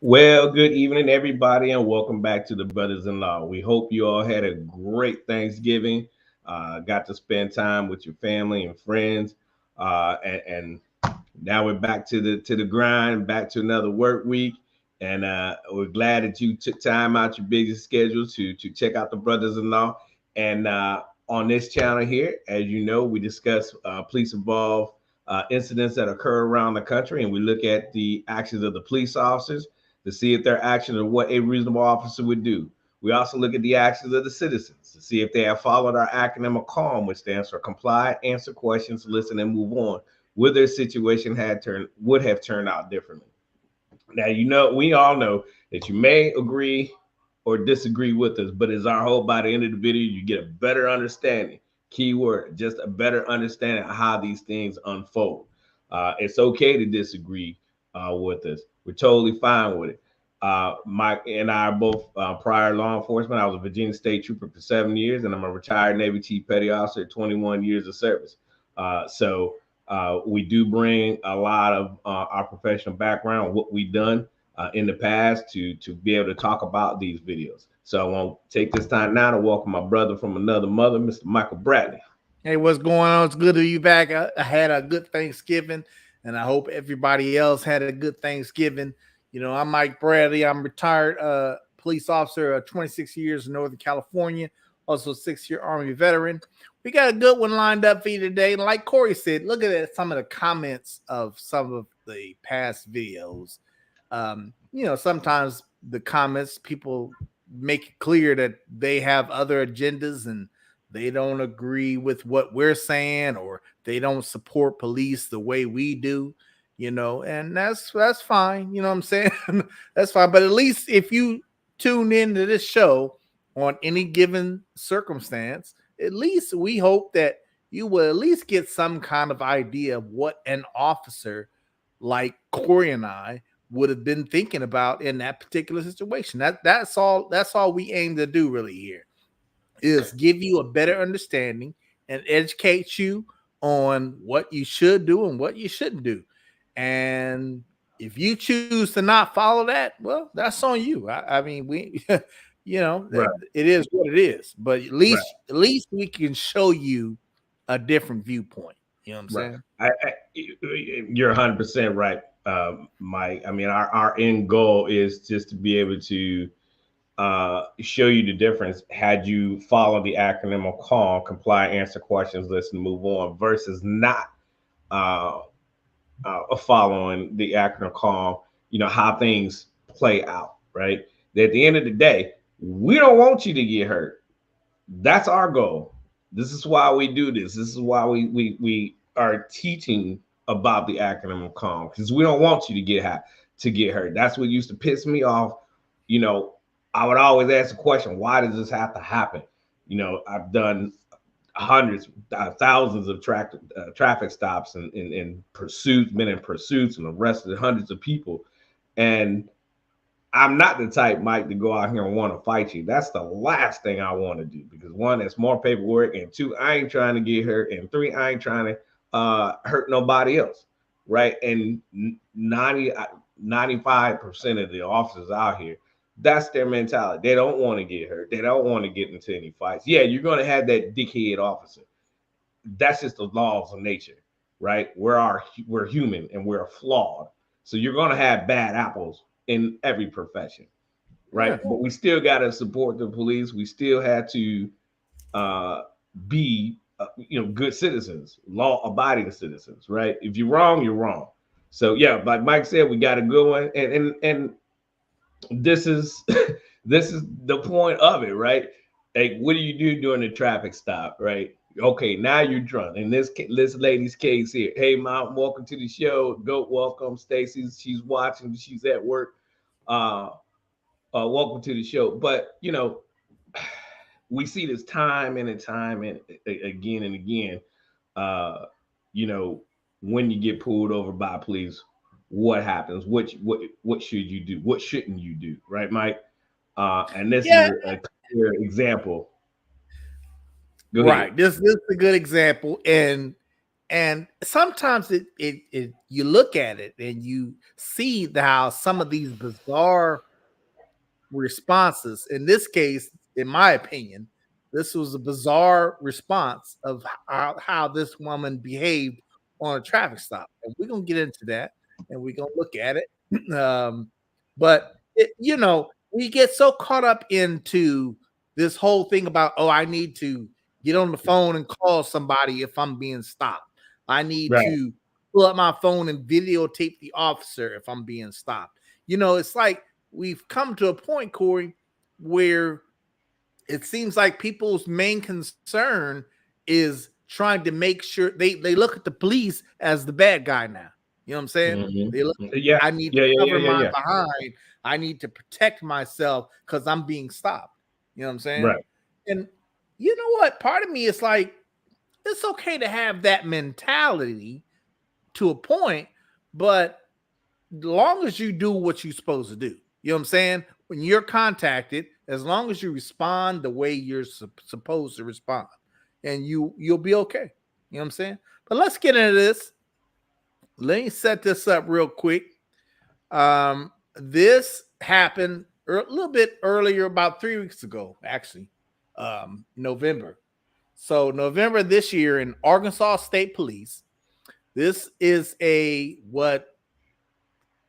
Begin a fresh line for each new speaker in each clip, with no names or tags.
Well, good evening, everybody, and welcome back to the Brothers-in-law. We hope you all had a great Thanksgiving. Got to spend time with your family and friends, and now we're back to the grind, back to another work week, and we're glad that you took time out your busy schedule to check out the Brothers-in-law. And on this channel here, as you know, we discuss police involved incidents that occur around the country, and we look at the actions of the police officers to see if their actions are what a reasonable officer would do. We also look at the actions of the citizens to see if they have followed our acronym of CALM, which stands for comply, answer questions, listen, and move on. Would their situation would have turned out differently? Now, we all know that you may agree or disagree with us, but it's our hope by the end of the video you get a better understanding. Keyword, just a better understanding of how these things unfold. It's okay to disagree with us. We're totally fine with it. Mike and I are both prior law enforcement. I was a Virginia State Trooper for 7 years, and I'm a retired Navy Chief Petty Officer, 21 years of service. So we do bring a lot of our professional background, what we've done in the past to be able to talk about these videos. So I want to take this time now to welcome my brother from another mother, Mr. Michael Bradley.
Hey, what's going on? It's good to be back. I had a good Thanksgiving, and I hope everybody else had a good Thanksgiving. You know, I'm Mike Bradley. I'm retired police officer, 26 years in Northern California, also a 6-year Army veteran. We got a good one lined up for you today. And like Corey said, look at some of the comments of some of the past videos. Sometimes the comments, people make it clear that they have other agendas and they don't agree with what we're saying, or they don't support police the way we do, and that's fine. You know what I'm saying? That's fine. But at least if you tune into this show on any given circumstance, at least we hope that you will at least get some kind of idea of what an officer like Corey and I would have been thinking about in that particular situation. That's all we aim to do really here, is give you a better understanding and educate you on what you should do and what you shouldn't do. And if you choose to not follow that, well, that's on you. I mean, we, right. It is what it is. But at least we can show you a different viewpoint. You know what I'm
saying? You're 100% right, Mike. I mean, our end goal is just to be able to show you the difference had you follow the acronym of CALM, comply, answer questions, listen, move on, versus not following the acronym CALM, how things play out, right? That at the end of the day, we don't want you to get hurt. That's our goal. This is why we do this. This is why we are teaching about the acronym of CALM, because we don't want you to get hurt. That's what used to piss me off. I would always ask the question, why does this have to happen? I've done hundreds, thousands of traffic stops and pursuits, been in pursuits and arrested hundreds of people. And I'm not the type, Mike, to go out here and want to fight you. That's the last thing I want to do, because one, it's more paperwork, and two, I ain't trying to get hurt, and three, I ain't trying to hurt nobody else, right? And 95% of the officers out here, that's their mentality. They don't want to get hurt. They don't want to get into any fights. Yeah, you're going to have that dickhead officer. That's just the laws of nature, right? We're human and we're flawed. So you're going to have bad apples in every profession, right? Yeah. But we still got to support the police. We still have to be, good citizens, law-abiding citizens, right? If you're wrong, you're wrong. So yeah, like Mike said, we got a good one, and this is the point of it, right? Like, what do you do during the traffic stop, right? Okay, now you're drunk. In this lady's case here, hey mom, welcome to the show. Go, welcome, Stacy. She's watching. She's at work. Welcome to the show. But we see this time and again and again. When you get pulled over by police, what happens? What should you do? What shouldn't you do? Right, Mike? And this is a clear example.
Right. This is a good example. And And sometimes it you look at it and you see how some of these bizarre responses, in this case, in my opinion, this was a bizarre response of how this woman behaved on a traffic stop. And we're going to get into that and we're going to look at it. But, we get so caught up into this whole thing about, oh, I need to get on the phone and call somebody if I'm being stopped. I need
Right.
to pull up my phone and videotape the officer if I'm being stopped. It's like we've come to a point, Corey, where it seems like people's main concern is trying to make sure they look at the police as the bad guy now. You know what I'm saying?
Mm-hmm.
They look,
Yeah.
I need
Yeah.
to
Yeah.
cover
Yeah.
my
Yeah.
behind. I need to protect myself because I'm being stopped. You know what I'm saying?
Right.
And you know what? Part of me is like, it's okay to have that mentality to a point, but as long as you do what you're supposed to do, you know what I'm saying? When you're contacted, as long as you respond the way you're supposed to respond, and you'll be okay. You know what I'm saying? But let's get into this. Let me set this up real quick. This happened a little bit earlier, about 3 weeks ago, actually, November. So November this year in Arkansas State Police. This is what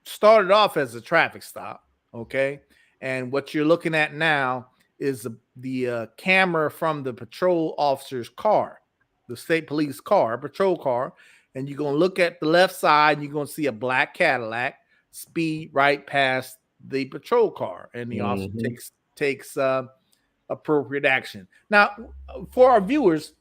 started off as a traffic stop, okay? And what you're looking at now is the camera from the patrol officer's car, the state police car, patrol car. And you're going to look at the left side and you're going to see a black Cadillac speed right past the patrol car. And the officer takes appropriate action. Now, for our viewers,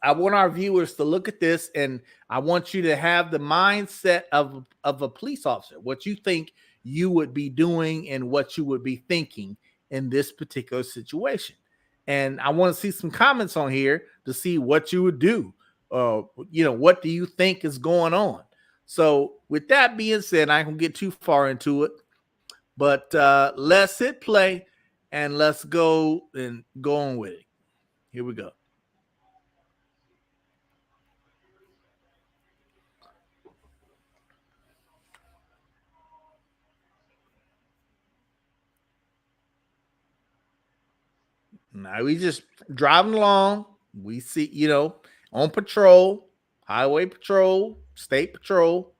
I want our viewers to look at this, and I want you to have the mindset of a police officer, what you think you would be doing and what you would be thinking in this particular situation. And I want to see some comments on here to see what you would do. What do you think is going on? So with that being said, I don't get too far into it, but let's hit play and let's go on with it. Here we go. Now we just driving along. We see, on patrol, highway patrol, state patrol,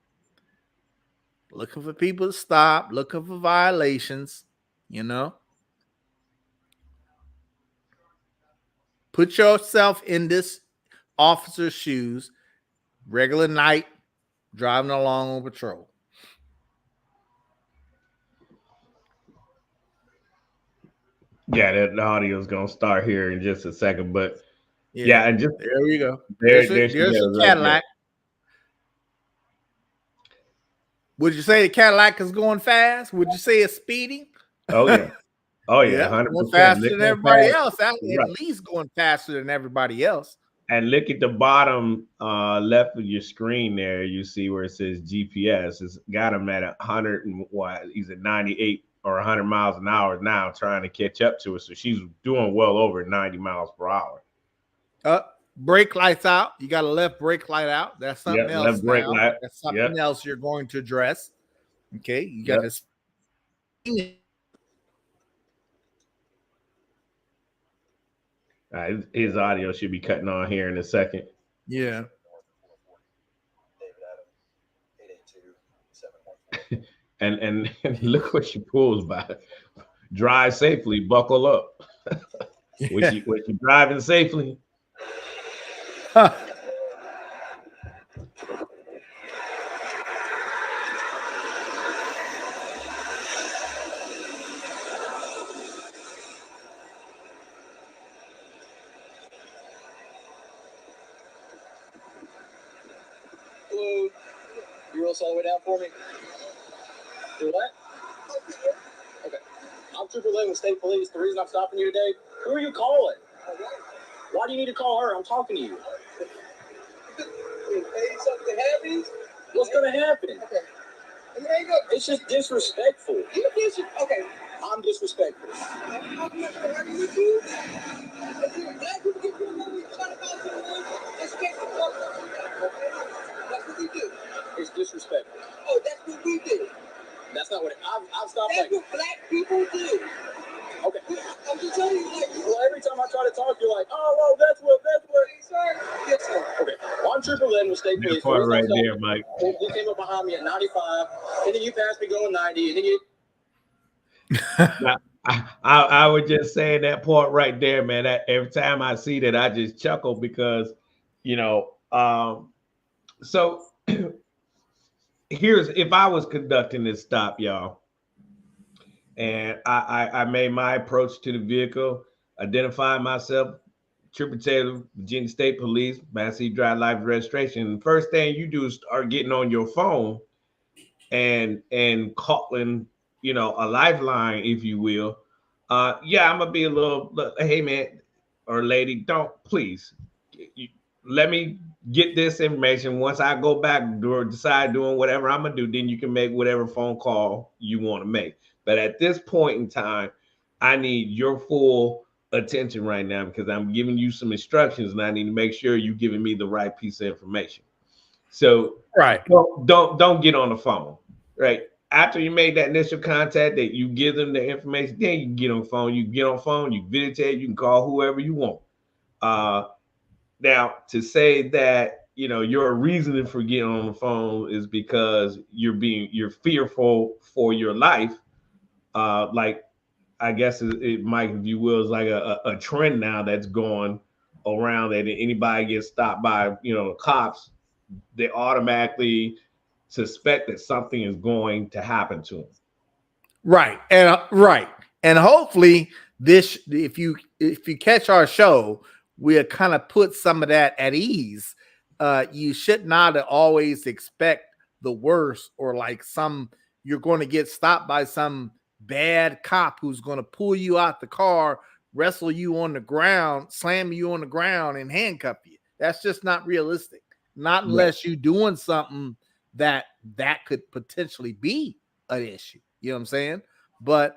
looking for people to stop, looking for violations, Put yourself in this officer's shoes, regular night, driving along on patrol.
Yeah, the audio is gonna start here in just a second, but yeah, and just
there we go.
there
There's
she
a
goes right
Cadillac. Would you say the Cadillac is going fast? Would you say it's speeding?
Oh yeah, oh yeah,
Yeah,
100%.
going faster than everybody else. At least going faster than everybody else.
And look at the bottom left of your screen there. You see where it says GPS. It's got him at 100 and what? He's at 98 or 100 miles an hour now, trying to catch up to her. So she's doing well over 90 miles per hour.
Brake lights out. You got a left brake light out. That's something else.
Left brake light.
That's something else you're going to address. Okay, you got this.
His audio should be cutting on here in a second.
Yeah.
and look what she pulls by. Drive safely, buckle up. When you driving safely.
Huh.
Hello. You roll all the way down for me? Do what? Okay. I'm Trooper Lynn with State Police. The reason I'm stopping you today, who are you calling? Why do you need to call her? I'm talking to you. If something happens, what's going to happen? Okay. It's just disrespectful. Okay. I'm disrespectful. lane with state police.
That part right there, Mike.
He came up behind me at 95, and then you passed me going 90, and then you.
Now, I would just say that part right there, man. That every time I see that, I just chuckle because, you know, so here's if I was conducting this stop, y'all, and I made my approach to the vehicle, identified myself, Trooper Taylor, Virginia State Police, Mass City Drive Life Registration. The first thing you do is start getting on your phone and calling, you know, a lifeline, if you will. Yeah, I'm gonna be a little, hey man or lady, don't please let me get this information. Once I go back or decide doing whatever I'm gonna do, then you can make whatever phone call you want to make. But at this point in time, I need your full attention right now because I'm giving you some instructions and I need to make sure you're giving me the right piece of information. So
right,
don't get on the phone. Right after you made that initial contact, that you give them the information, then you can get on the phone. You can get on the phone, you can videotape, you can call whoever you want. Now to say that, you know, your reasoning for getting on the phone is because you're fearful for your life. Like I guess it Mike, if you will, is like a trend now that's going around that anybody gets stopped by, you know, cops, they automatically suspect that something is going to happen to them.
right, and hopefully this, if you catch our show, we'll kind of put some of that at ease. You should not always expect the worst, or like you're going to get stopped by some bad cop who's going to pull you out the car, wrestle you on the ground, slam you on the ground, and handcuff you. That's just not realistic. Not unless you're doing something that could potentially be an issue. You know what I'm saying? But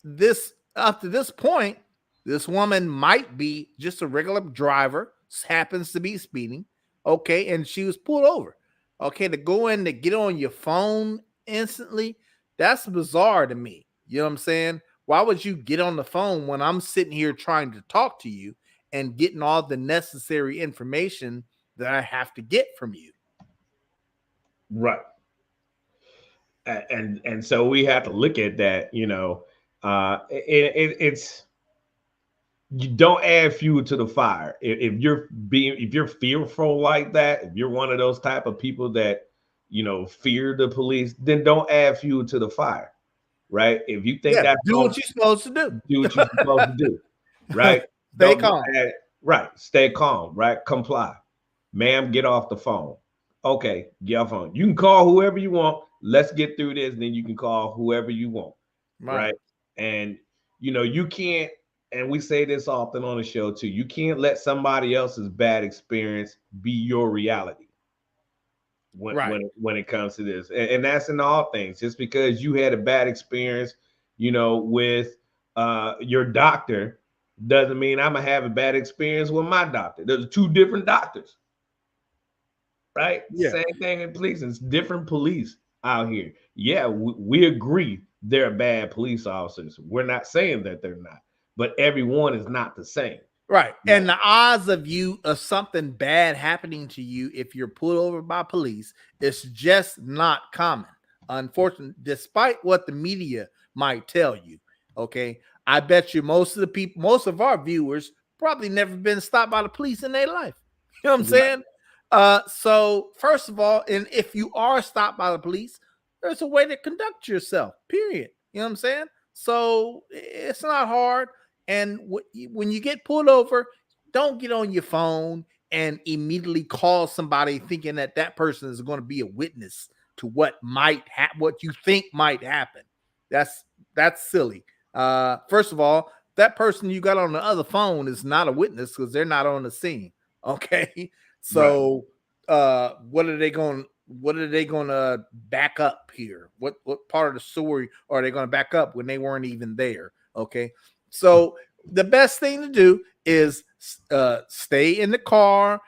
this, up to this point, this woman might be just a regular driver, happens to be speeding. Okay, and she was pulled over. Okay, to go in to get on your phone instantly, that's bizarre to me. You know what I'm saying? Why would you get on the phone when I'm sitting here trying to talk to you and getting all the necessary information that I have to get from you?
Right. And so we have to look at that, you know. It's you don't add fuel to the fire. If you're fearful like that, if you're one of those type of people that, you know, fear the police, then don't add fuel to the fire. Right. If you think that's
do what you're supposed to
do what you're supposed to do. Right.
Stay calm.
Right. Stay calm. Right. Comply. Ma'am, get off the phone. Okay, get off the phone. You can call whoever you want. Let's get through this. Then you can call whoever you want. Right. And, you know, you can't, and we say this often on the show too, you can't let somebody else's bad experience be your reality when it comes to this. And that's in all things. Just because you had a bad experience, you know, with your doctor doesn't mean I'm gonna have a bad experience with my doctor. There's two different doctors. Right?
Yeah.
Same thing in police. It's different police out here. Yeah, we agree they're bad police officers. We're not saying that they're not, but everyone is not the same.
Right. And the odds of something bad happening to you if you're pulled over by police is just not common. Unfortunately, despite what the media might tell you. Okay. I bet you most of our viewers probably never been stopped by the police in their life. You know what I'm saying? So first of all, and if you are stopped by the police, there's a way to conduct yourself, period. You know what I'm saying? So it's not hard. And when you get pulled over, don't get on your phone and immediately call somebody thinking that person is going to be a witness to what you think might happen. That's silly. First of all, that person you got on the other phone is not a witness because they're not on the scene. Okay. So what are they going to back up here? What part of the story are they going to back up when they weren't even there? Okay. So the best thing to do is stay in the car,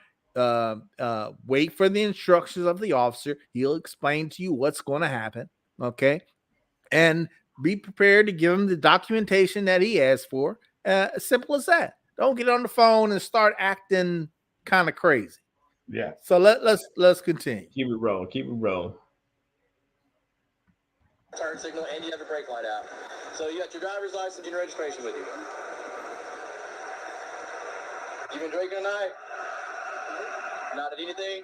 wait for the instructions of the officer. He'll explain to you what's going to happen. Okay. And be prepared to give him the documentation that he asked for. As simple as that. Don't get on the phone and start acting kind of crazy.
Yeah.
So let's continue.
Keep it rolling. Keep it rolling.
Turn signal, and you have your brake light out. So you got your driver's license and your registration with you. You been drinking tonight? Not at anything?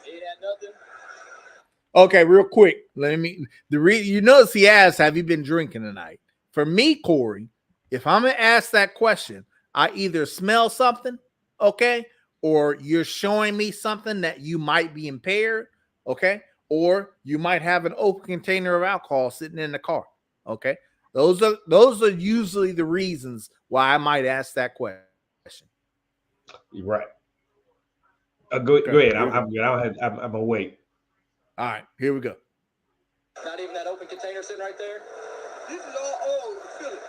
Ain't had nothing?
Okay, real quick. You notice he asked, "Have you been drinking tonight?" For me, Corey, if I'm gonna ask that question, I either smell something, okay, or you're showing me something that you might be impaired, okay, or you might have an open container of alcohol sitting in the car, okay. Those are usually the reasons why I might ask that question.
You're right. Go ahead. I'm good. I'm gonna wait.
All right, here we go.
Not even that open container sitting right there?
This is all old. Feel it.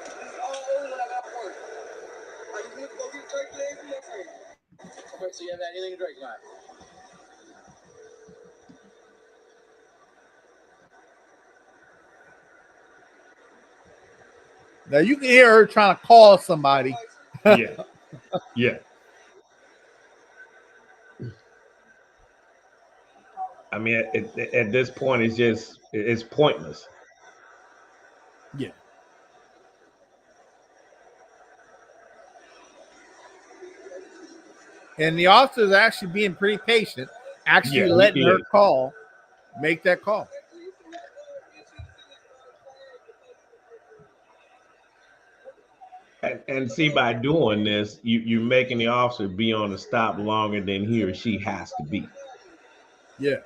This is all old when I got work. I just went to go get a turkey leg from next week.
Okay, so you haven't had anything to drink tonight?
Now you can hear her trying to call somebody.
Yeah. Yeah. I mean, at this point, it's pointless.
Yeah. And the officer is actually being pretty patient, actually letting her make that call.
And see, by doing this, you're making the officer be on the stop longer than he or she has to be.
Yeah.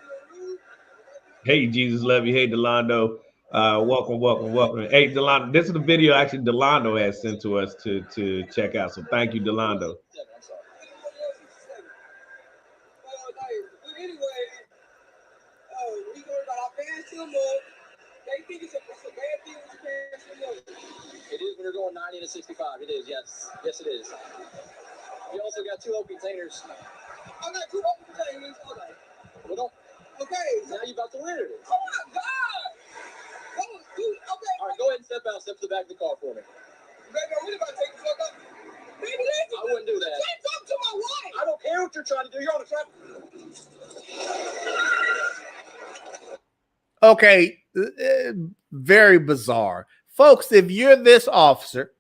Hey, Jesus love you. Hey, Delando. Welcome. Hey, Delando, this is the video actually Delando has sent to us to check out. So thank you, Delando.
Anyway, we going to pass him up. They think it's a bad thing when you pass him up.
It is when you're going 90 to 65. It is, yes. Yes, it is. You also got two open containers.
I got two open containers. Okay.
Well, don't.
Okay.
Now you're about to litter it.
Oh my God. Okay.
All right, go ahead and step out. Step to the back of the car for me.
Baby, I'm really about to take the fuck up. Baby, listen.
I wouldn't do that.
Say something to my wife.
I don't care what you're trying to do. You're on the traffic.
Okay. Very bizarre. Folks, if you're this officer,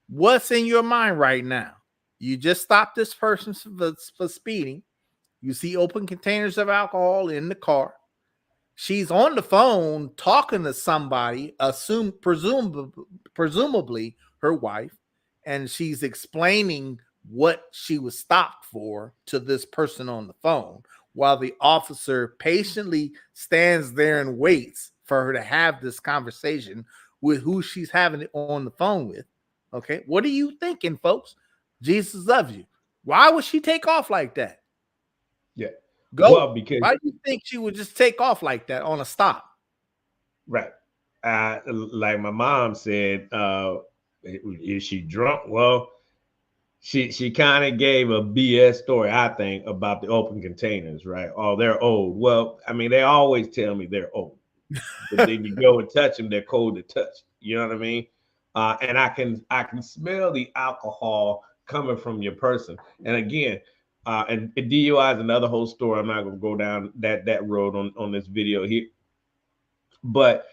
what's in your mind right now? You just stopped this person for speeding. You see open containers of alcohol in the car. She's on the phone talking to somebody, presumably her wife, and she's explaining what she was stopped for to this person on the phone, while the officer patiently stands there and waits for her to have this conversation with who she's having it on the phone with. Okay, what are you thinking, folks? Jesus loves you. Why would she take off like that?
Yeah.
Go.
Well, because
why do you think she would just take off like that on a stop?
Right. Like my mom said, is she drunk? Well, she kind of gave a BS story, I think, about the open containers, right? Oh, they're old. Well, I mean, they always tell me they're old, but then you go and touch them, they're cold to touch. You know what I mean? And I can smell the alcohol coming from your person. And again, and DUI is another whole story. I'm not going to go down that road on this video here. But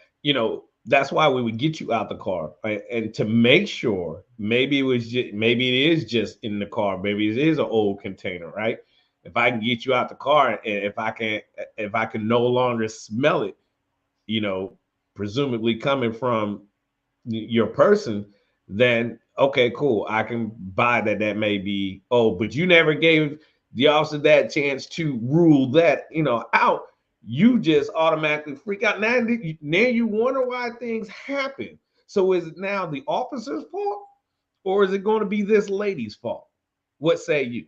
that's why we would get you out the car, right? And to make sure, maybe it is just in the car, maybe it is an old container, right? If I can get you out the car, and if I can no longer smell it, presumably coming from your person, then okay, cool. I can buy that may be old, but you never gave the officer that chance to rule that out. You just automatically freak out. Now you wonder why things happen. So is it now the officer's fault, or is it going to be this lady's fault? What say you?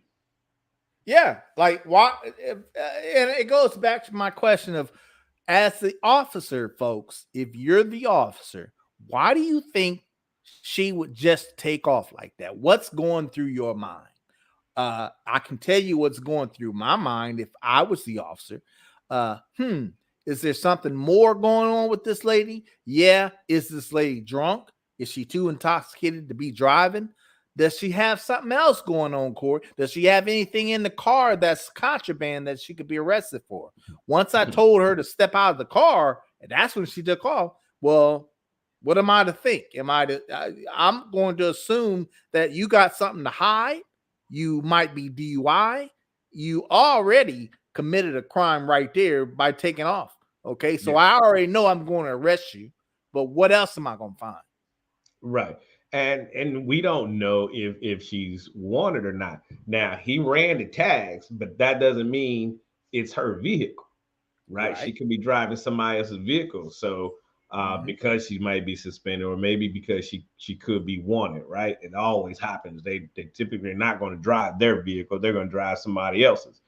Yeah, like why? And it goes back to my question of, as the officer, folks, if you're the officer, why do you think she would just take off like that? What's going through your mind? I can tell you what's going through my mind if I was the officer. Is there something more going on with this lady? Yeah. Is this lady drunk? Is she too intoxicated to be driving? Does she have something else going on, Corey? Does she have anything in the car that's contraband that she could be arrested for? Once I told her to step out of the car, and that's when she took off. Well, what am I to think? I'm going to assume that you got something to hide. You might be DUI. You already committed a crime right there by taking off. Okay, so I already know I'm going to arrest you, but what else am I going to find?
Right. And we don't know if she's wanted or not. Now, he ran the tags, but that doesn't mean it's her vehicle, right? She could be driving somebody else's vehicle. So because she might be suspended, or maybe because she could be wanted, right? It always happens. They typically are not going to drive their vehicle, they're going to drive somebody else's,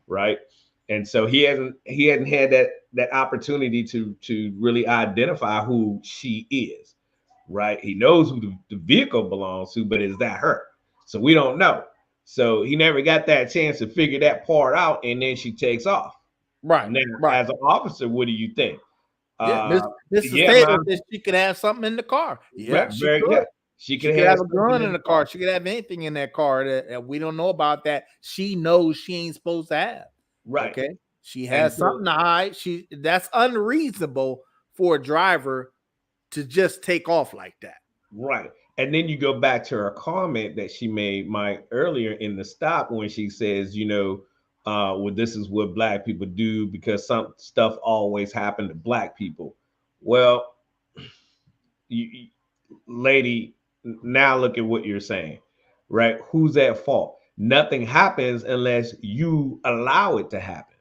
right? And so he hasn't had that opportunity to really identify who she is, right? He knows who the vehicle belongs to, but is that her? So we don't know. So he never got that chance to figure that part out, and then she takes off.
Right.
Now,
right.
as an officer, what do you think?
Mrs. Taylor said she could have something in the car. Yeah, she could.
Yeah. She could
have a gun in the car. She could have anything in that car that we don't know about that she knows she ain't supposed to have.
Right.
Okay. She has something to hide. That's unreasonable for a driver to just take off like that.
Right. And then you go back to her comment that she made, Mike, earlier in the stop, when she says, well, this is what Black people do because some stuff always happened to Black people. Well, lady, now look at what you're saying, right? Who's at fault? Nothing happens unless you allow it to happen,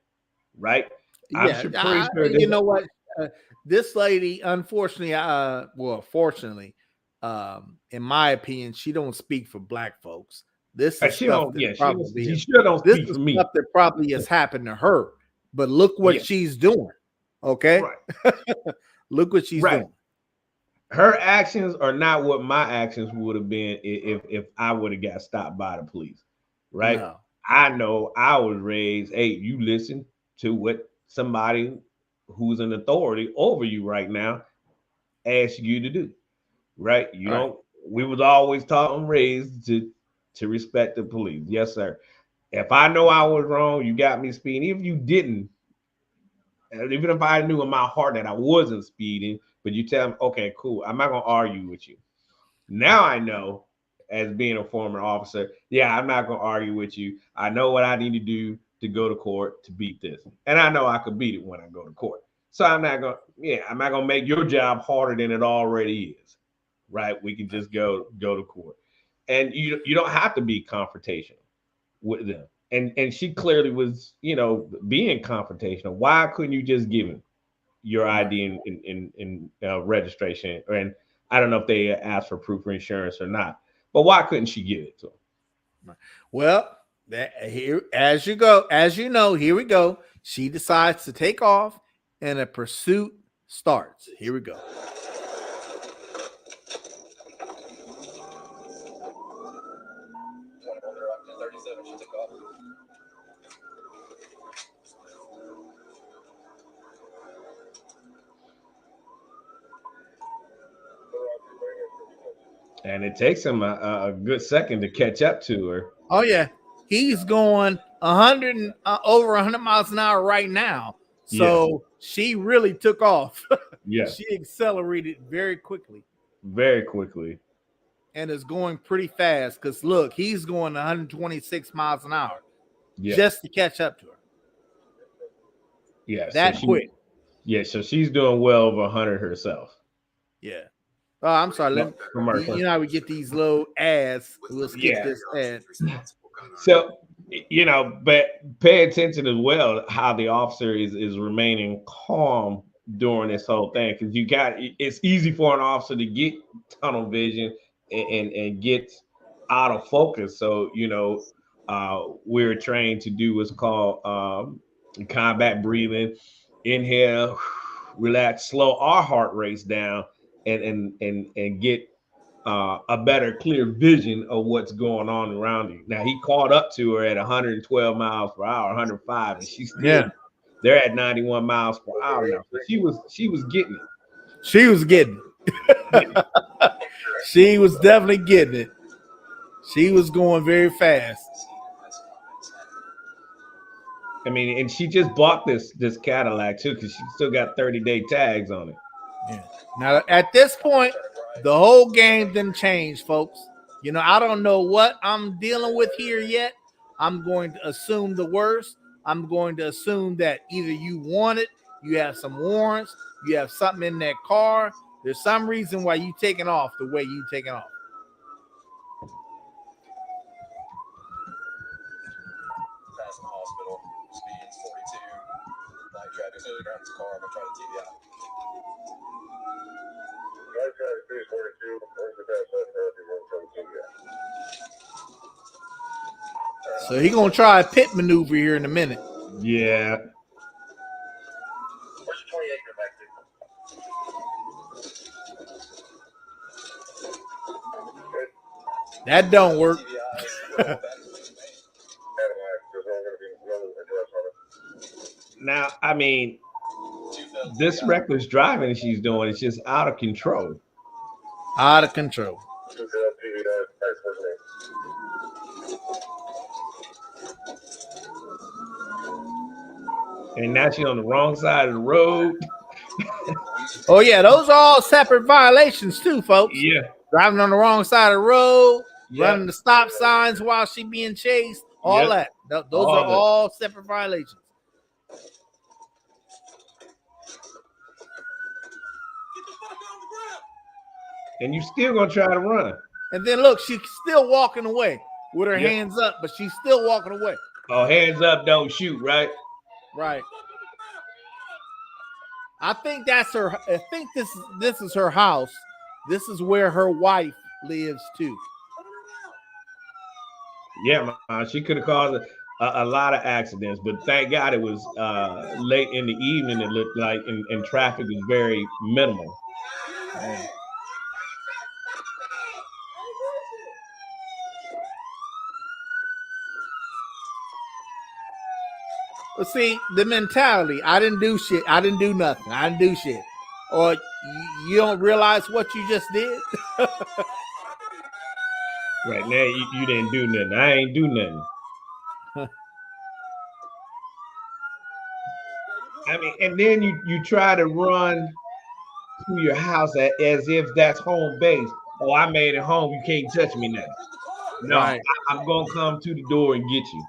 right?
Yeah, you know what? This lady, unfortunately, fortunately, in my opinion, she don't speak for Black folks. This is stuff that probably stuff that probably has happened to her. But look what she's doing. Okay, right. Look what she's doing.
Her actions are not what my actions would have been if I would have got stopped by the police, right? No. I know I was raised, hey, you listen to what somebody who's an authority over you right now asks you to do, right? You don't. Right. We was always taught and raised to respect the police. Yes, sir. If I know I was wrong, you got me speeding. Even if you didn't, even if I knew in my heart that I wasn't speeding, but you tell me, okay, cool, I'm not going to argue with you. Now I know, as being a former officer, I'm not going to argue with you. I know what I need to do to go to court to beat this. And I know I could beat it when I go to court. So I'm not going to make your job harder than it already is, right? We can just go to court. And you don't have to be confrontational with them. And she clearly was, being confrontational. Why couldn't you just give him your ID in registration? And I don't know if they asked for proof of insurance or not, but why couldn't she give it to him?
Well, here, as you know, here we go. She decides to take off and a pursuit starts. Here we go.
And it takes him a good second to catch up to her.
Oh yeah, he's going 100 over 100 miles an hour right now. So she really took off. She accelerated very quickly.
Very quickly.
And is going pretty fast because look, he's going 126 miles an hour just to catch up to her.
Yeah,
that quick.
Yeah, so she's doing well over 100 herself.
Yeah. Oh, I'm sorry. You know how we get these low ads. We'll skip this ad.
So, but pay attention as well how the officer is remaining calm during this whole thing, because it's easy for an officer to get tunnel vision and get out of focus. So, we're trained to do what's called combat breathing. Inhale, relax, slow our heart rates down. And get a better, clear vision of what's going on around you. Now he caught up to her at 112 miles per hour, 105, and she's still they're at 91 miles per hour now. So she was getting it.
She was getting it. She was definitely getting it. She was going very fast.
I mean, and she just bought this Cadillac too, because she still got 30-day tags on it.
Yeah. Now at this point, the whole game didn't change, folks. You know, I don't know what I'm dealing with here yet. I'm going to assume the worst. I'm going to assume that either you want it, you have some warrants, you have something in that car. There's some reason why you taking off the way you taking off.
Passing the hospital, speeds 42, light traffic, so the ground's car, I'm gonna try to TBI.
Light traffic, speed 42, once you pass that traffic, we're going to TBI.
So he gonna try a pit maneuver here in a minute.
Yeah.
Where's the 28 go back to?
That don't work.
Now, I mean, this reckless driving she's doing is just out of control.
Out of control.
And now she's on the wrong side of the road.
Oh yeah, those are all separate violations too, folks.
Yeah.
Driving on the wrong side of the road,
Yep.
running the stop signs while she being chased, all
Yep.
that. Those are all separate violations.
And you still gonna try to run.
And then look, she's still walking away with her
Yep.
hands up, but she's still walking away.
Oh, hands up, don't shoot, right?
Right. I think that's her. I think this is her house. This is where her wife lives too.
Yeah, man, she could have caused a lot of accidents, but thank God it was late in the evening. It looked like, and traffic was very minimal.
Man. But see, the mentality, I didn't do shit. I didn't do nothing. I didn't do shit. Or you don't realize what you just did.
Right now, you didn't do nothing. I ain't do nothing. I mean, and then you try to run to your house as if that's home base. Oh, I made it home. You can't touch me now. No,
Right.
I'm gonna come to the door and get you.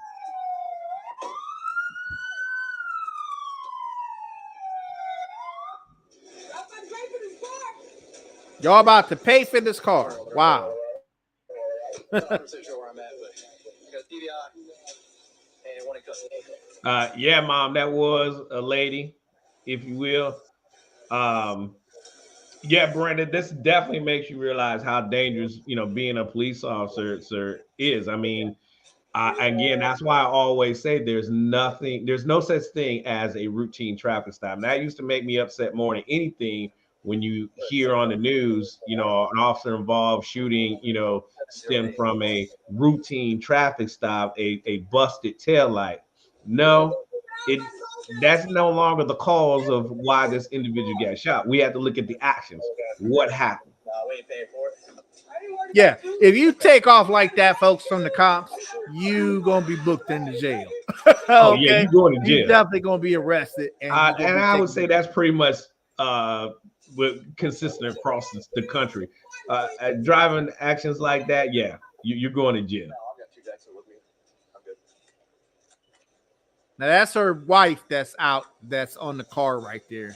Y'all about to pay for this car. Wow.
I'm not 100% sure where I'm at, but got TBI and one in custody.
Yeah, Mom, that was a lady, if you will. Yeah, Brandon, this definitely makes you realize how dangerous, being a police officer is. I mean, again, that's why I always say there's no such thing as a routine traffic stop. And that used to make me upset more than anything when you hear on the news, an officer involved shooting, stemmed from a routine traffic stop, a busted taillight. No, that's no longer the cause of why this individual got shot. We have to look at the actions. What happened?
We ain't paying for it.
Yeah. If you take off like that, folks, from the cops, you gonna be booked into jail.
Oh, yeah, you're going to jail.
You're definitely gonna be arrested. And
I would say that's pretty much consistent across the country. Driving actions like that, yeah, you're going to jail.
No, I've got 2 Jackson with me. I'm good.
Now that's her wife that's that's on the car right there.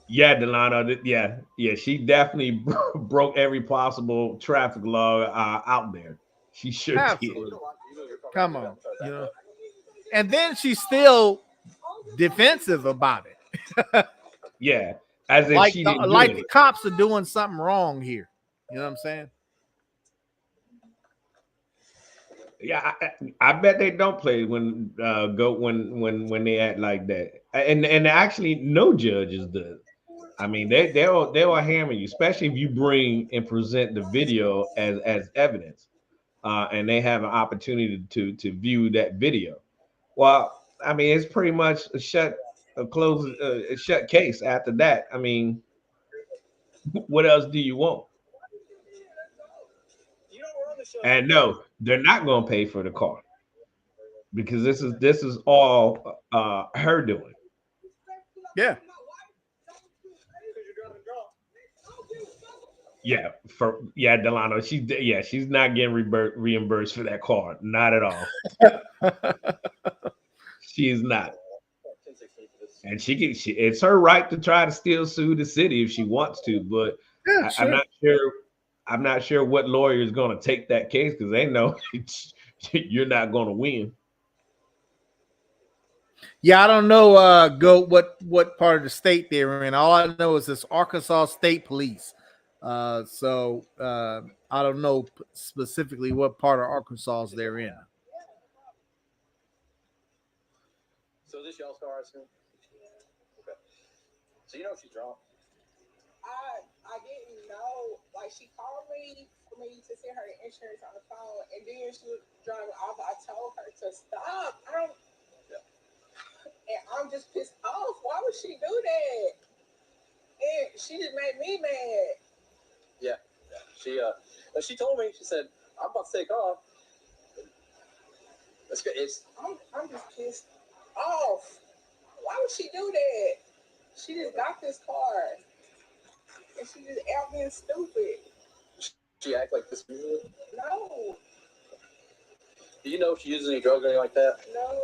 Yeah, Delano. Yeah. She definitely broke every possible traffic law out there. She sure
Absolutely.
did.
Come on, And then she's still defensive about it.
Yeah, as if
like
she
the,
didn't do
like
it.
the cops are doing something wrong here. You know what I'm saying?
Yeah, I bet they don't play when they act like that, and actually no judges does. I mean, they'll hammer you, especially if you bring and present the video as evidence, and they have an opportunity to view that video. Well, I mean, it's pretty much a shut case after that. I mean, what else do you want? And no, they're not going to pay for the car because this is all her doing.
Yeah.
Yeah, Delano. She's not getting reimbursed for that car. Not at all. She is not. And it's her right to try to still sue the city if she wants to, but
Yeah,
I'm
sure.
not sure. I'm not sure what lawyer is going to take that case because they know you're not going to win.
Yeah, I don't know go what part of the state they're in. All I know is this Arkansas State Police. I don't know specifically what part of Arkansas they're in.
So this y'all's car, I assume? Okay. So you know she's drunk.
I didn't know. Like, she called me for me to send her the insurance on the phone, and then she was driving off. I told her to stop. And I'm just pissed off. Why would she do that? And she just made me mad.
Yeah. She told me, she said, I'm about to take off. That's good.
I'm just pissed off. Why would she do that? She just got this car. And she just out being stupid.
She act like this usually?
No.
Do you know if she uses any drugs or anything like that?
No.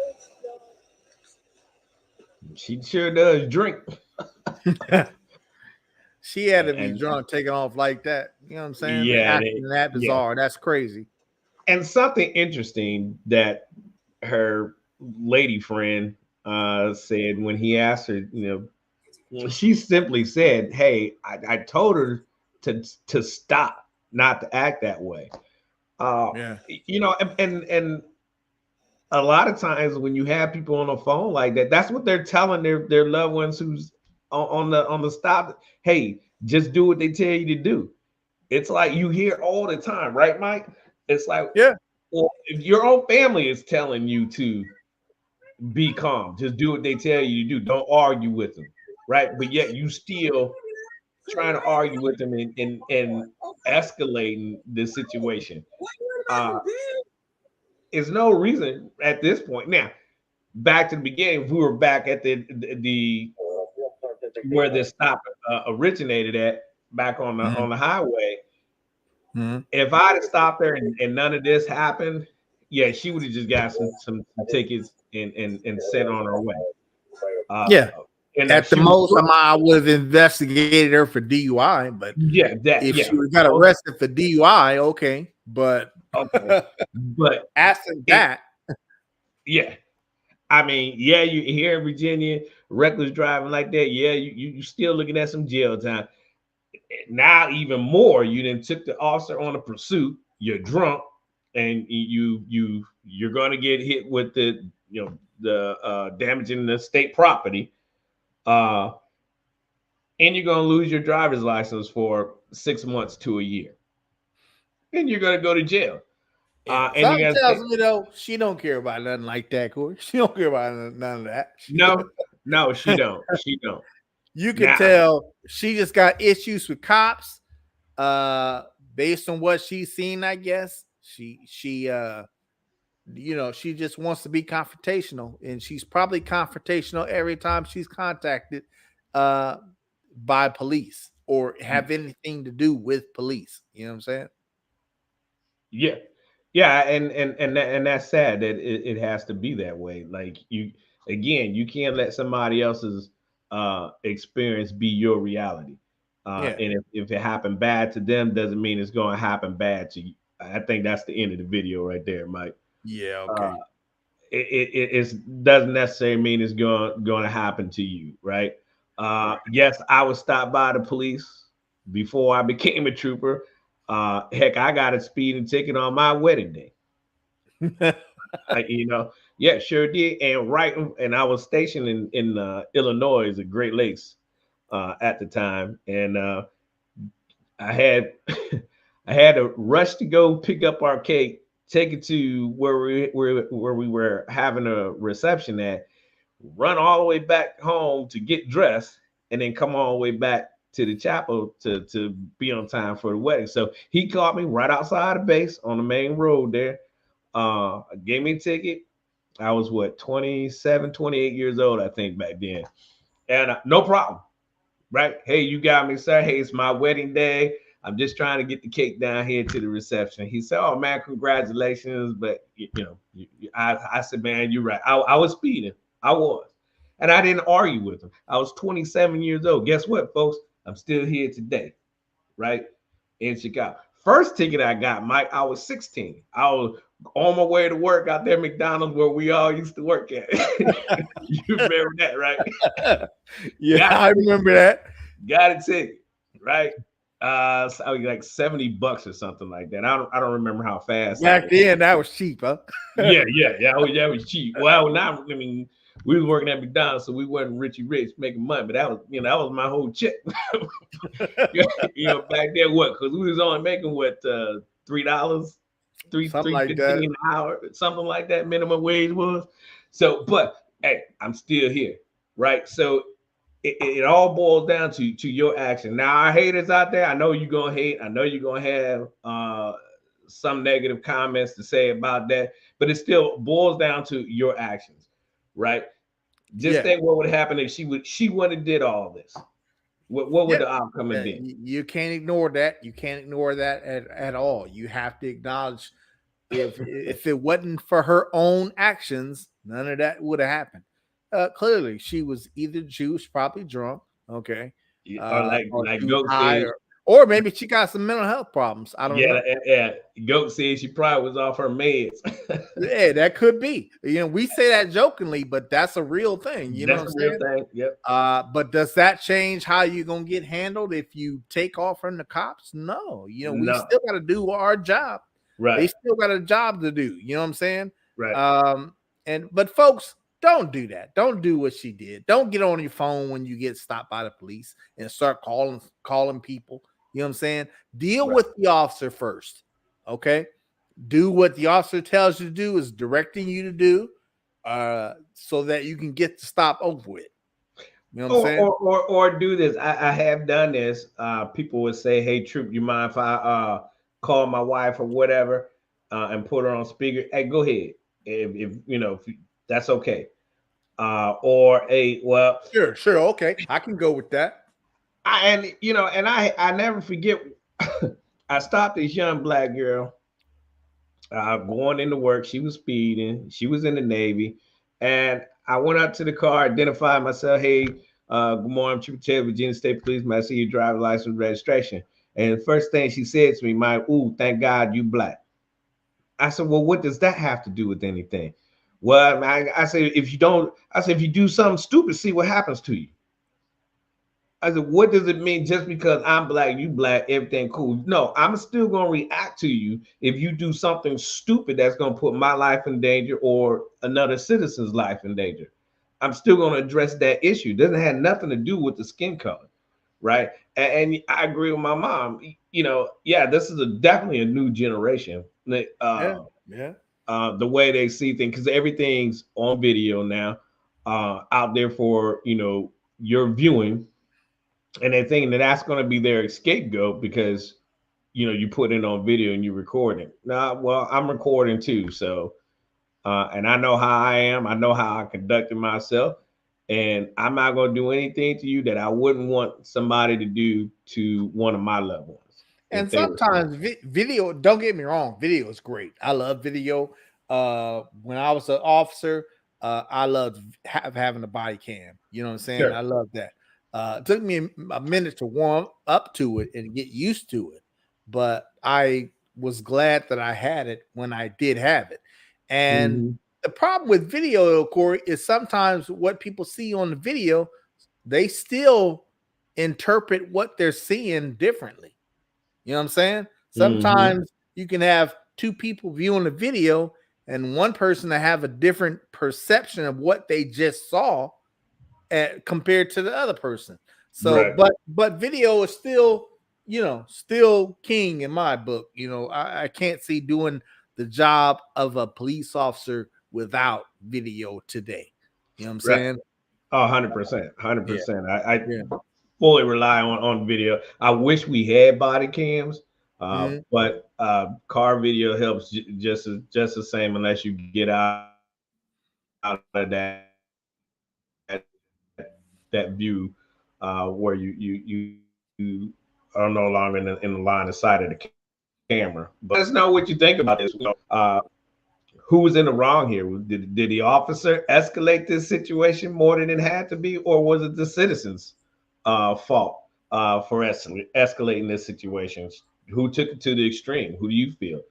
She sure does drink.
She had to be drunk, taking off like that. You know what I'm saying?
Yeah,
Acting that bizarre. That's crazy.
And something interesting that her lady friend said when he asked her, she simply said, "Hey, I told her to stop, not to act that way." And a lot of times when you have people on the phone like that, that's what they're telling their loved ones who's on the stop. Hey, just do what they tell you to do. It's like you hear all the time, right, Mike? It's like,
yeah,
well, if your own family is telling you to be calm, just do what they tell you to do. Don't argue with them, right? But yet you still trying to argue with them and escalating the situation. There's no reason at this point. Now, back to the beginning, if we were back at the where this stop originated at, back on the highway.
Mm-hmm.
If I'd have stopped there and none of this happened, yeah, she would have just got some tickets and sent on her way.
And at the most, I would have investigated her for DUI, but if she got arrested for DUI, okay. But after that,
yeah. I mean, yeah, you here in Virginia, reckless driving like that, yeah, you still looking at some jail time. Now, even more, you then took the officer on a pursuit. You're drunk, and you're going to get hit with the damaging the state property, and you're going to lose your driver's license for 6 months to a year, and you're going to go to jail.
Something tells me though she don't care about nothing like that, Corey. She don't care about none of that.
No, she don't. She don't.
You can tell she just got issues with cops. Based on what she's seen, I guess she she just wants to be confrontational, and she's probably confrontational every time she's contacted by police or have anything to do with police. You know what I'm saying?
Yeah, and that's sad that it has to be that way. Like you can't let somebody else's experience be your reality. And if it happened bad to them, doesn't mean it's going to happen bad to you. I think that's the end of the video right there, Mike.
Yeah, okay.
It doesn't necessarily mean it's going to happen to you, right? Yes, I was stopped by the police before I became a trooper. Heck, I got a speeding ticket on my wedding day. Yeah, sure did. And I was stationed in Illinois at Great Lakes at the time, and I had I had to rush to go pick up our cake, take it to where we were having a reception at, run all the way back home to get dressed, and then come all the way back to the chapel to be on time for the wedding. So he caught me right outside the base on the main road there. Gave me a ticket. I was what, 27, 28 years old, I think, back then. And no problem. Right? Hey, you got me, sir. Hey, it's my wedding day. I'm just trying to get the cake down here to the reception. He said, "Oh man, congratulations." But I said, "Man, you're right. I was speeding. I was." And I didn't argue with him. I was 27 years old. Guess what, folks? I'm still here today, right? In Chicago. First ticket I got, Mike, I was 16. I was on my way to work out there, McDonald's, where we all used to work at. You remember that, right?
Yeah, I remember that.
Got a ticket, right? So I was like $70 or something like that. I don't remember how fast.
Back then, that was cheap, huh?
Yeah. That was cheap. Well, now I mean, we was working at McDonald's, so we wasn't Richie Rich making money, but that was my whole check. Back then, what? Because we was only making what, $3, $3.15 an hour, something like that. Minimum wage was. So, but hey, I'm still here, right? So it all boils down to your action. Now, our haters out there, I know you're gonna hate. I know you're gonna have some negative comments to say about that, but it still boils down to your actions, right? Just think what would happen if she wouldn't have did all this. What would the outcome have been?
You can't ignore that. You can't ignore that at all. You have to acknowledge if it wasn't for her own actions, none of that would have happened. Clearly, she was either Jewish, probably drunk, okay,
or like Goat said,
or maybe she got some mental health problems. I don't know.
Yeah. Goat said she probably was off her meds.
Yeah, that could be. We say that jokingly, but that's a real thing.
That's a real thing. Yep.
But does that change how you're gonna get handled if you take off from the cops? No. We still got to do our job.
Right.
They still got a job to do. You know what I'm saying?
Right.
But folks, don't do that. Don't do what she did. Don't get on your phone when you get stopped by the police and start calling people. You know what I'm saying? Deal with the officer first. Okay. Do what the officer tells you to do, is directing you to do, so that you can get the stop over with. You know what I'm saying?
Or do this. I have done this. People would say, "Hey, Troop, you mind if I call my wife or whatever and put her on speaker?" Hey, go ahead. If that's okay. Or
sure, okay, I can go with that.
I never forget. I stopped this young black girl going into work. She was speeding. She was in the Navy, and I went out to the car, identified myself. Hey, good morning, Trooper Ted, Virginia State Police. May I see your driver's license registration? And the first thing she said to me, "Ooh, thank God you black." I said, "Well, what does that have to do with anything?" Well, I said, if you do something stupid, see what happens to you. I said, what does it mean just because I'm black, you black, everything cool? No, I'm still going to react to you if you do something stupid that's going to put my life in danger or another citizen's life in danger. I'm still going to address that issue. It doesn't have nothing to do with the skin color, right? And I agree with my mom. This is definitely a new generation. The way they see things, because everything's on video now, out there for your viewing. And they think that's going to be their scapegoat because, you put it on video and you recording. Nah, well, I'm recording too. So, and I know how I am. I know how I conducted myself. And I'm not going to do anything to you that I wouldn't want somebody to do to one of my loved ones.
And sometimes video, don't get me wrong, video is great. I love video. When I was an officer, I loved having a body cam. You know what I'm saying? Sure. I love that. It took me a minute to warm up to it and get used to it, but I was glad that I had it when I did have it. And the problem with video, Corey, is sometimes what people see on the video, they still interpret what they're seeing differently. You know what I'm saying? Sometimes you can have two people viewing the video and one person to have a different perception of what they just saw compared to the other person. So, but video is still, still king in my book. I can't see doing the job of a police officer without video today. You know what I'm saying?
Oh, 100%. 100%. fully rely on video. I wish we had body cams,
Mhm.
but car video helps just the same unless you get out of that view where you are no longer in the line of sight of the camera. But let us know what you think about this. Who was in the wrong here? Did the officer escalate this situation more than it had to be, or was it the citizens' fault for escalating this situation? Who took it to the extreme? Who do you feel?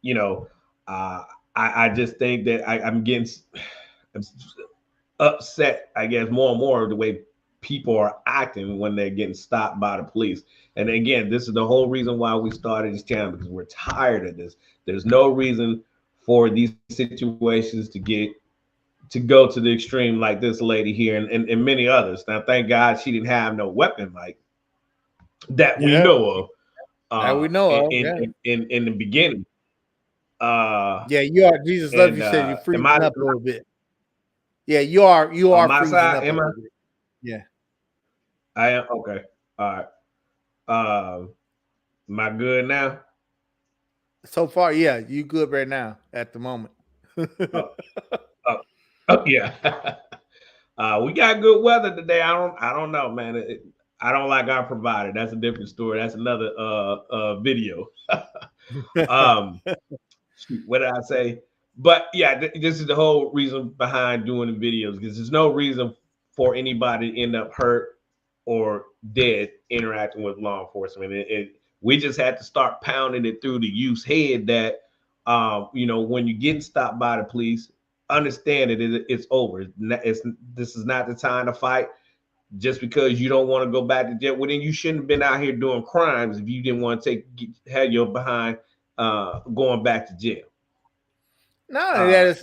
You know, uh, I just think that I'm getting upset, I guess, more and more the way people are acting when they're getting stopped by the police. And again, this is the whole reason why we started this channel, because we're tired of this. There's no reason for these situations to go to the extreme like this lady here and many others. Now, thank God she didn't have no weapon like that we
Yeah,
know of
that we know of. Yeah,
in the beginning.
yeah. You are Jesus love
And
you. Said you're
am
freezing
I
up a little bit. Yeah, you
on
are
my
freezing
side?
up a
Am I?
little bit. Yeah.
I am okay. All right. Am I good now?
So far, yeah, you good right now at the moment.
Oh, oh, oh yeah. We got good weather today. I don't know, man. I don't like our provider. That's a different story. That's another video. um, shoot, what did I say? But yeah, this is the whole reason behind doing the videos, because there's no reason for anybody to end up hurt or dead interacting with law enforcement. We just had to start pounding it through the youth's head that, when you're getting stopped by the police, understand it's over. This is not the time to fight. Just because you don't want to go back to jail, well, then you shouldn't have been out here doing crimes if you didn't want to have your behind going back to jail.
Not only that,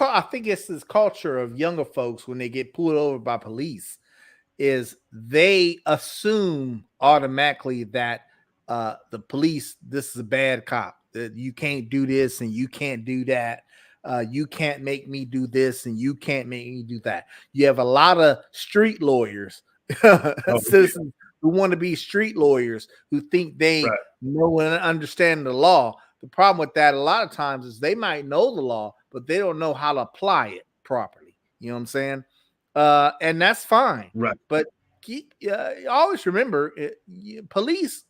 I think it's this culture of younger folks when they get pulled over by police is they assume automatically that the police, this is a bad cop, that you can't do this and you can't do that. You can't make me do this and you can't make me do that. You have a lot of street lawyers, citizens who want to be street lawyers who think they
Right.
know and understand the law. The problem with that a lot of times is they might know the law, but they don't know how to apply it properly. You know what I'm saying? And that's fine.
Right.
But always remember, police,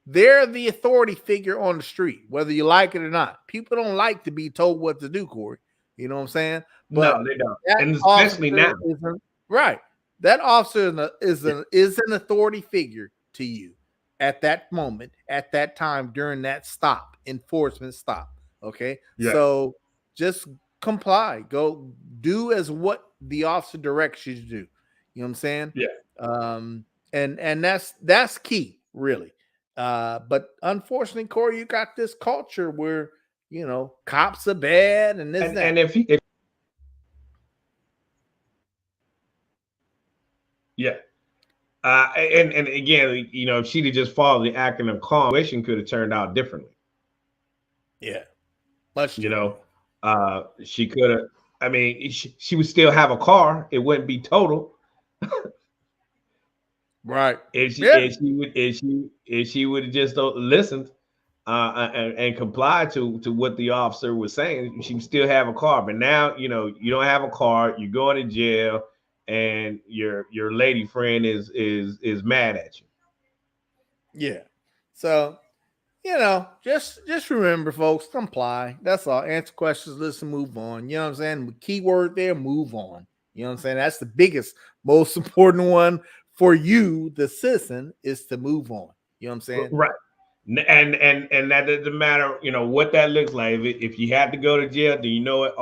they're the authority figure on the street, whether you like it or not. People don't like to be told what to do, Corey. You know what I'm saying? But
No, they don't.
that
And especially now.
Right. That officer is an authority figure to you at that moment, at that time, during that enforcement stop. Okay.
Yeah.
So just comply. Go do as what the officer directs you to do. You know what I'm saying?
Yeah.
And that's key, really. But unfortunately, Corey, you got this culture where cops are bad and this and that.
And if yeah. And again, if she'd have just followed the acting of calm, the situation could have turned out differently.
Yeah. Much.
She could have. I mean, she would still have a car. It wouldn't be total.
Right.
If she would have just listened and complied to what the officer was saying, she can still have a car. But now, you don't have a car. You're going to jail, and your lady friend is mad at you.
Yeah. So, just remember, folks, comply. That's all. Answer questions, listen, move on. You know what I'm saying? The key word there, move on. You know what I'm saying? That's the biggest, most important one for you, the citizen, is to move on. You know what I'm saying?
Right. And that doesn't matter, what that looks like. If you have to go to jail, do you know it?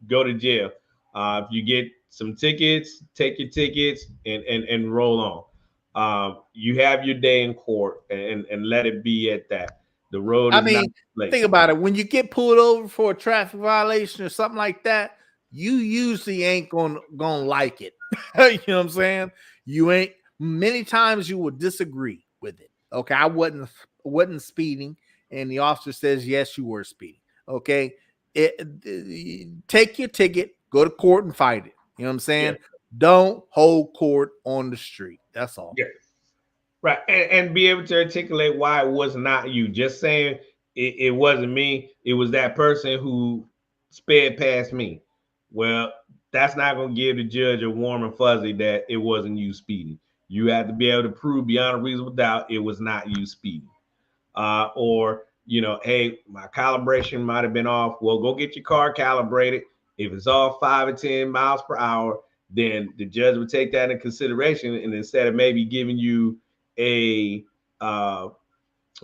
Go to jail. If you get some tickets, take your tickets and roll on. You have your day in court and let it be at that. The road is not place.
Think about it. When you get pulled over for a traffic violation or something like that, you usually ain't gonna like it. You know what I'm saying? You ain't. Many times you will disagree with it. Okay, I wasn't speeding, and the officer says yes, you were speeding. Okay, take your ticket, go to court and fight it. You know what I'm saying?
Yeah.
Don't hold court on the street. That's all.
Yeah. Right. And be able to articulate why it was not you. Just saying it wasn't me. It was that person who sped past me. Well, that's not going to give the judge a warm and fuzzy that it wasn't you speeding. You have to be able to prove beyond a reasonable doubt it was not you speeding. Or, hey, my calibration might have been off. Well, go get your car calibrated. If it's off 5 or 10 miles per hour, then the judge would take that into consideration. And instead of maybe giving you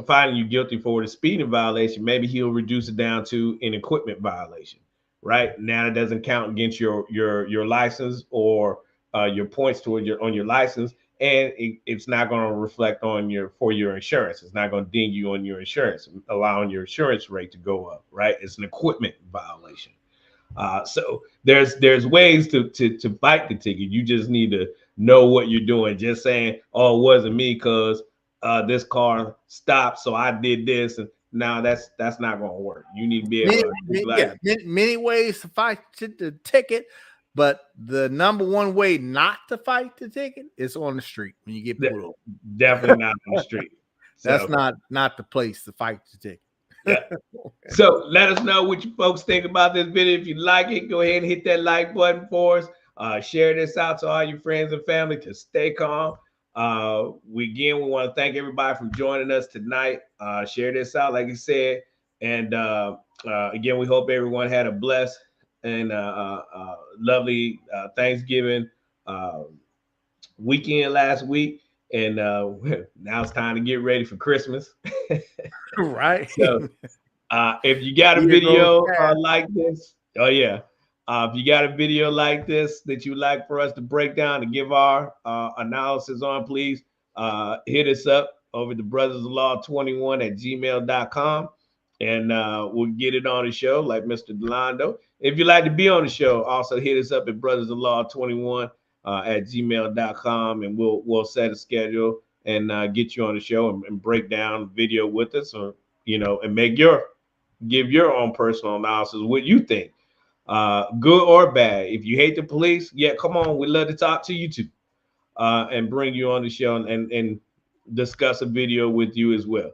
finding you guilty for the speeding violation, maybe he'll reduce it down to an equipment violation. Right now, it doesn't count against your license or your points toward on your license, and it's not going to reflect on your insurance. It's not going to ding you on your insurance, allowing your insurance rate to go up. Right? It's an equipment violation. So there's ways to fight the ticket. You just need to know what you're doing. Just saying, oh, it wasn't me because this car stopped, so I did this, and now that's not going to work. You need to be able
many ways to fight the ticket, but the number one way not to fight the ticket is on the street when you get pulled over.
Definitely not on the street.
That's not the place to fight the ticket.
Yeah. So let us know what you folks think about this video. If you like it, go ahead and hit that like button for us. Share this out to all your friends and family to stay calm. We want to thank everybody for joining us tonight. Share this out, like I said. And again, we hope everyone had a blessed and lovely Thanksgiving weekend last week. And now it's time to get ready for Christmas.
Right.
So if you got a video like this, if you got a video like this that you'd like for us to break down and give our analysis on, please hit us up over to brothers-in-law21@gmail.com, and we'll get it on the show like Mr. Delando. If you'd like to be on the show, also hit us up at brothers-in-law21@gmail.com, and we'll set a schedule and get you on the show and break down video with us, or and give your own personal analysis, what you think, good or bad. If you hate the police, come on, we'd love to talk to you too, and bring you on the show and discuss a video with you as well.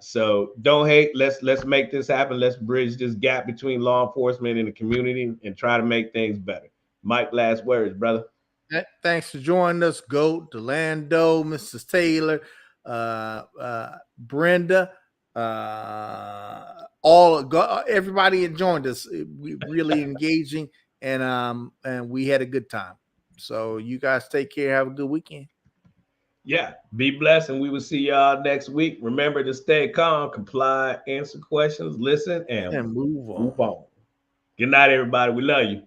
So don't hate. Let's make this happen. Let's bridge this gap between law enforcement and the community and try to make things better. Mike, last words, brother.
Thanks for joining us, Goat, Delando, Mrs. Taylor, Brenda, everybody that joined us. We really engaging, and we had a good time. So you guys take care. Have a good weekend.
Yeah, be blessed, and we will see y'all next week. Remember to stay calm, comply, answer questions, listen, and move on. Good night, everybody. We love you.